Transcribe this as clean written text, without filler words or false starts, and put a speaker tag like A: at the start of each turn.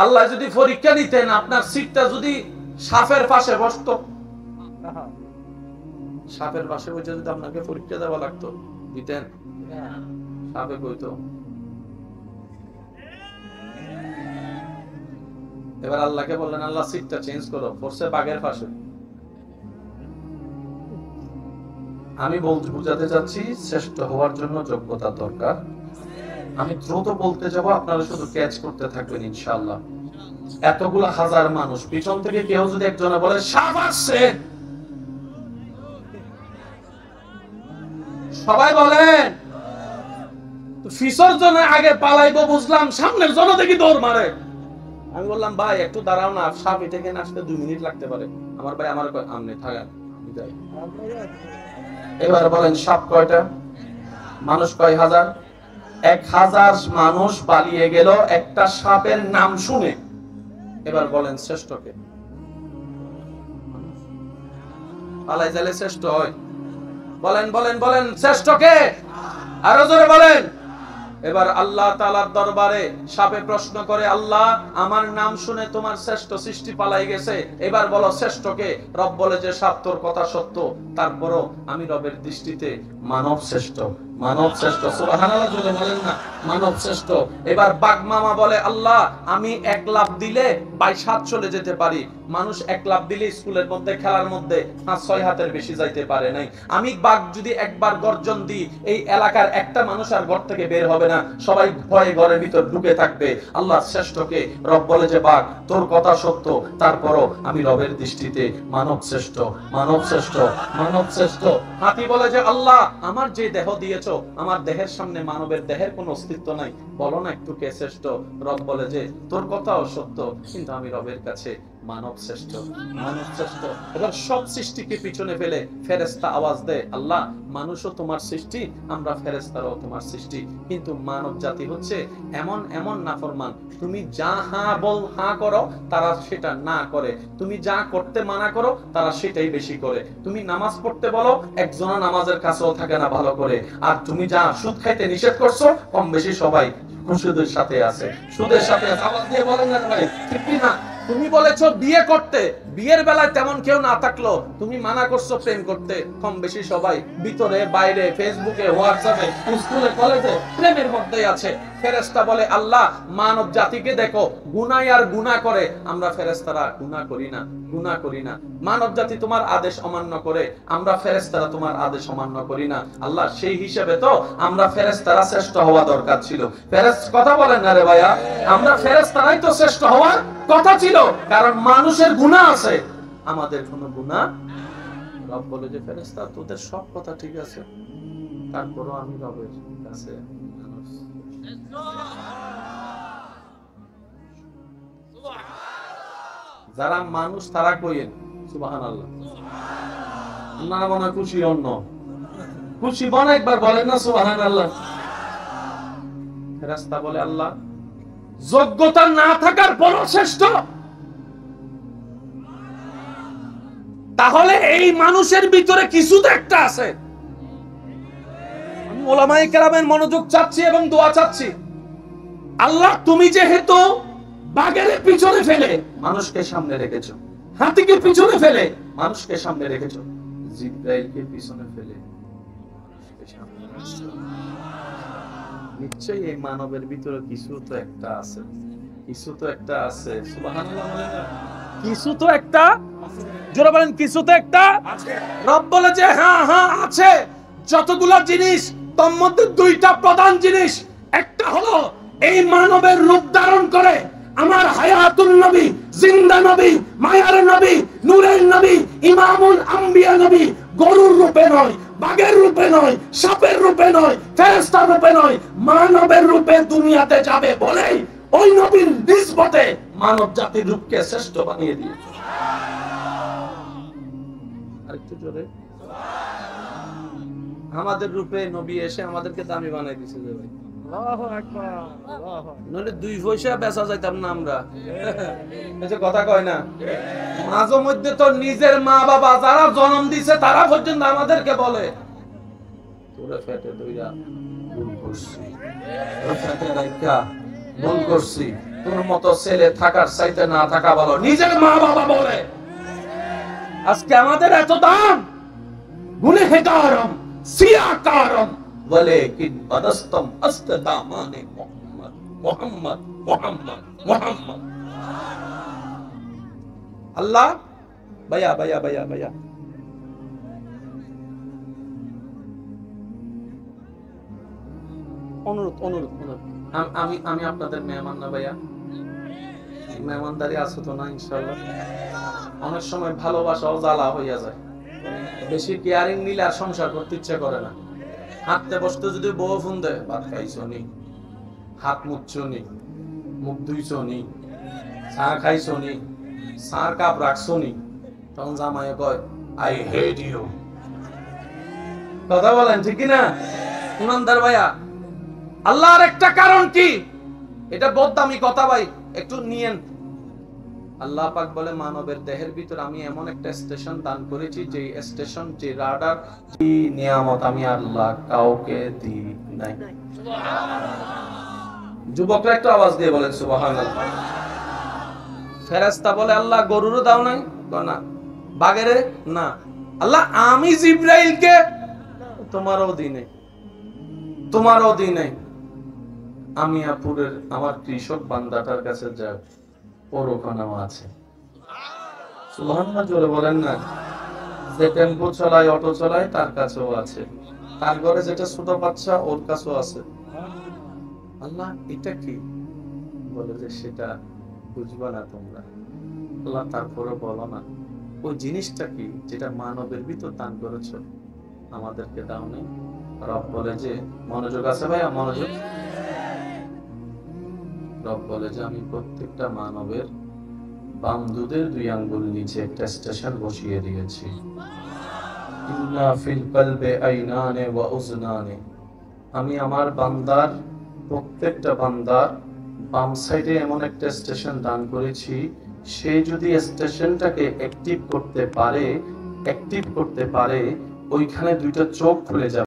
A: আল্লাহ যদি পরীক্ষা নিতেন, আপনার সিটটা যদি সাপের পাশে বসতো, সাপের পাশে বসে যদি আপনাকে পরীক্ষা দেওয়া লাগতো, দিতেন? সাপে কইতো। এবার আল্লাহকে বললেন, আল্লাহ সিটটা চেঞ্জ করো, পড়ছে বাঘের পাশে। আমি বুঝাতে চাচ্ছি, শ্রেষ্ঠ হওয়ার জন্য যোগ্যতা দরকার। আমি দ্রুত বলতে যাব, আপনারা শুধু ক্যাচ করতে থাকবেন ইনশাআল্লাহ। এতগুলা হাজার মানুষ, পিছন থেকে কেউ যদি একজনে বলে সাপ আসছে, সবাই বলেন পিছর জনে আগে পালাইবো বুঝলাম, সামনের জন দেখি দৌড় মারে। আমি বললাম ভাই একটু দাঁড়াও না, সাপ এটা থেকে আসতে 2 মিনিট লাগতে পারে। আমার ভাই আমার আমনে থাকেন। এবার বলেন সাপ কয়টা, মানুষ কয় হাজার? 1000 মানুষ পালিয়ে গেল একটা সাপের নাম শুনে। এবার বলেন শ্রেষ্ঠকে? পালাই গেলে শ্রেষ্ঠ হয়? বলেন বলেন বলেন শ্রেষ্ঠকে? আরো জোরে বলেন। এবার আল্লাহ তাআলার দরবারে সাপে প্রশ্ন করে, আল্লাহ আমার নাম শুনে তোমার শ্রেষ্ঠ সৃষ্টি পালাই গেছে, এবার বলো শ্রেষ্ঠকে? রব বলে যে সাপ তোর কথা সত্য, তারপরও আমি রবের দৃষ্টিতে মানব শ্রেষ্ঠ। মানব শ্রেষ্ঠ, সুবহানাল্লাহ জোরে বলেন না, মানব শ্রেষ্ঠ। এবার বাঘ মামা বলে, আল্লাহ আমি 1 লাফ দিলে 22 হাত চলে যেতে পারি, মানুষ 1 লাফ দিলে স্কুলের মধ্যে খেলার মধ্যে 5-6 হাতের বেশি যাইতে পারে নাই। আমি বাঘ যদি একবার গর্জন দিই, এই এলাকার একটা মানুষ আর ঘর থেকে বের হবে না, সবাই ভয়ে ঘরের ভিতর ঢুকে থাকবে। আল্লাহ শ্রেষ্ঠকে? রব বলে যে বাঘ তোর কথা সত্য, তারপরও আমি রবের দৃষ্টিতে মানব শ্রেষ্ঠ। মানব শ্রেষ্ঠ, মানব শ্রেষ্ঠ। হাতি বলে যে আল্লাহ আমার যে দেহ দিয়েছো, আমার দেহের সামনে মানবের দেহের কোনো অস্তিত্ব নাই, বলো না একটু কে শ্রেষ্ঠ? রব বলে যে তোর কথাও সত্য, কিন্তু আমি রবের কাছে মানব শ্রেষ্ঠ। মানব শ্রেষ্ঠ। এবার সব সৃষ্টিকে পিছনে ফেলে ফেরেশতা আওয়াজ দেয়, আল্লাহ মানুষও তোমার সৃষ্টি, আমরা ফেরেশতারাও তোমার সৃষ্টি, কিন্তু মানব জাতি হচ্ছে এমন এমন নাফরমান, তুমি যা হা করো তারা সেটা না করে, তুমি যা করতে মানা করো তারা সেটাই বেশি করে, তুমি নামাজ পড়তে বলো একজনা নামাজের কাছেও থাকে না ভালো করে, আর তুমি যা সুদ খাইতে নিষেধ করছো কম বেশি সবাই সুদের সাথে আছে, সুদের সাথে আছে। আওয়াজ দিয়ে বলেন না ভাই, ঠিক কি না? তুমি বলেছো বিয়ে করতে, বিয়ের বেলায় তেমন কেউ না থাকলো, তুমি মানা করছো প্রেম করতে, কম বেশি সবাই ভিতরে বাইরে ফেসবুকে হোয়াটসঅ্যাপে স্কুলে কলেজে প্রেমের মধ্যেই আছে। ফেরেশতা বলে আল্লাহ মানব জাতিকে দেখো গুনাহ আর গুনাহ করে, আমরা ফেরেশতারা গুনাহ করি না, গুনাহ করি না। মানব জাতি তোমার আদেশ অমান্য করে, আমরা ফেরেশতারা তোমার আদেশ অমান্য করি না। আল্লাহ সেই হিসেবে তো আমরা ফেরেশতারা শ্রেষ্ঠ হওয়া দরকার ছিল। কথা বলেন না রে ভাইয়া, আমরা ফেরেশতারাই তো শ্রেষ্ঠ হওয়ার কথা ছিল, কারণ মানুষের গুনাহ আছে, আমাদের কোনো গুনাহ। রব বলে যে ফেরেশতা তোদের সব কথা ঠিক আছে, তারপরও আমি রবের কাছে যারা মানুষ তারা কইেন সুবহানাল্লাহ। আপনারা মনে খুশি অন্য খুশি বন একবার বলেন না সুবহানাল্লাহ। ফেরেশতা বলে আল্লাহ যোগ্যতা না থাকার বড় শ্রেষ্ঠ, তাহলে এই মানুষের ভিতরে কিছু তো একটা আছে। আমি উলামায়ে কেরামের মনোযোগ চাচ্ছি এবং দোয়া চাচ্ছি। আল্লাহ তুমি যেহেতু বাঘের পিছনে ফেলে মানুষকে সামনে রেখেছো, হাতিকে পিছনে ফেলে মানুষকে সামনে রেখেছো, জিবরাইলকে পিছনে ফেলে মানুষকে সামনে রেখেছো, নিশ্চয়ই এই মানবের ভিতরে কিছু তো একটা আছে, কিছু তো একটা আছে। সুবহানাল্লাহ বলেন না, কিছু তো একটা জোরে বলেন, কিছু তো একটা আছে। রব বলে যে হ্যাঁ হ্যাঁ আছে। যতগুলা জিনিস তার মধ্যে 2টা প্রধান জিনিস, একটা হলো এই মানবের রূপ ধারণ করে আমার হায়াতুল নবী, জিন্দা নবী, মায়ার নবী, নূরের নবী, ইমামুল আম্বিয়া নবী, গরুর রূপে নয়, বাঘের রূপে নয়, সাপের রূপে নয়, ফেরেশতার রূপে নয়, মানবের রূপে দুনিয়াতে যাবে বলেই ওই নবীর নিসবতে মানব জাতির রূপকে শ্রেষ্ঠ বানিয়ে দিয়েছে। আরেকটু জোরে, আমাদের রূপে নবী এসে আমাদেরকে দামি বানাই দিয়েছে যে ভাই, আল্লাহু আকবার, আল্লাহু আকবার, নলে 2 পয়সা বেচা যাইতাম না আমরা। এই যে কথা কয় না, মাঝে মধ্যে তো নিজের মা বাবা যারা জন্ম দিয়েছে তারা পর্যন্ত আমাদেরকে বলে তোরে ফেটে দইরা ভুল করছি, তোরে ফেটে রাইখা ভুল করছি, তোর মতো ছেলে থাকার চাইতে না থাকা ভালো। নিজের মা বাবা বলে আজকে আমাদের এত দাম। গুনেহগারম সিয়াকারম ওয়ালাকিন বাদাস্তম আস্তাদামানে মুহাম্মদ মুহাম্মদ মুহাম্মদ মুহাম্মদ। আল্লাহ ভাইয়া ভাইয়া ভাইয়া ভাইয়া অনুরোধ অনুরোধ অনুরোধ, আমি আপনাদের মেহমান না ভাইয়া, মেহমানদারি আছে তো না ইনশাআল্লাহ। অনেক সময় ভালোবাসাও জ্বালা হইয়া যায়, বেশি কেয়ারিং নিলে আর সংসার করতে ইচ্ছা করে না। হাঁটতে বসতে যদি বউ ফোন দেয়, ভাত খাইছো নি, হাত মুছছো নি, মুখ ধুইছো নি, চা খাইছো নি, চার কাপ রাখছো নি, তখন জামাই কয় আই হেট ইউ। কথা বলেন ঠিক না ইমানদার ভাইয়া? আল্লাহর একটা কারণ কি? এটা বদদামি কথা ভাই, একটু নিয়েন। আল্লাহ পাক বলে মানবের দেহের ভিতর আমি এমন একটা স্টেশন দান করেছি, যে স্টেশন, যে রাডার, যে নিয়ামত আমি আল্লাহ কাউকে দিই নাই। যুবকরা একটু আওয়াজ দিয়ে বলেন সুবহানাল্লাহ। ফেরেশতা বলে আল্লাহ গরুরও দাও নাই? না। বাগেরে? না। আল্লাহ আমি জিবরাইলকে? তোমারও দিই নাই, তোমারও দিই নাই। আমি আপুরের আমার কৃষক বান্দাটার কাছে যাও, ওর ওখানেও আছে। সুবহানাল্লাহ জোরে বলেন না। যে টেম্পো চালায়, অটো চালায়, তার কাছেও আছে। তার ঘরে যেটা ছোট বাচ্চা, ওর কাছেও আছে। আল্লাহ এটা কি? বলে যে সেটা বুঝবা না তোমরা। আল্লাহ তারপরে বলো না ওই জিনিসটা কি যেটা মানবের ভিতর দান করেছো, আমাদেরকে দাও নেই। রব বলে যে, মনোযোগ আছে ভাইয়া, মনোযোগ। রব বলে যে আমি প্রত্যেকটা মানবের বাম দুধের 2 আঙ্গুল নিচে একটা স্টেশন বসিয়ে দিয়েছি। ইন্না ফিল কলবে আইনানে ওয়া উজনানে। আমি আমার বান্দার, প্রত্যেকটা বান্দার বাম সাইডে এমন একটা স্টেশন দান করেছি, সে যদি স্টেশনটাকে অ্যাক্টিভ করতে পারে, ওইখানে 2টা চোখ খুলে যাবে।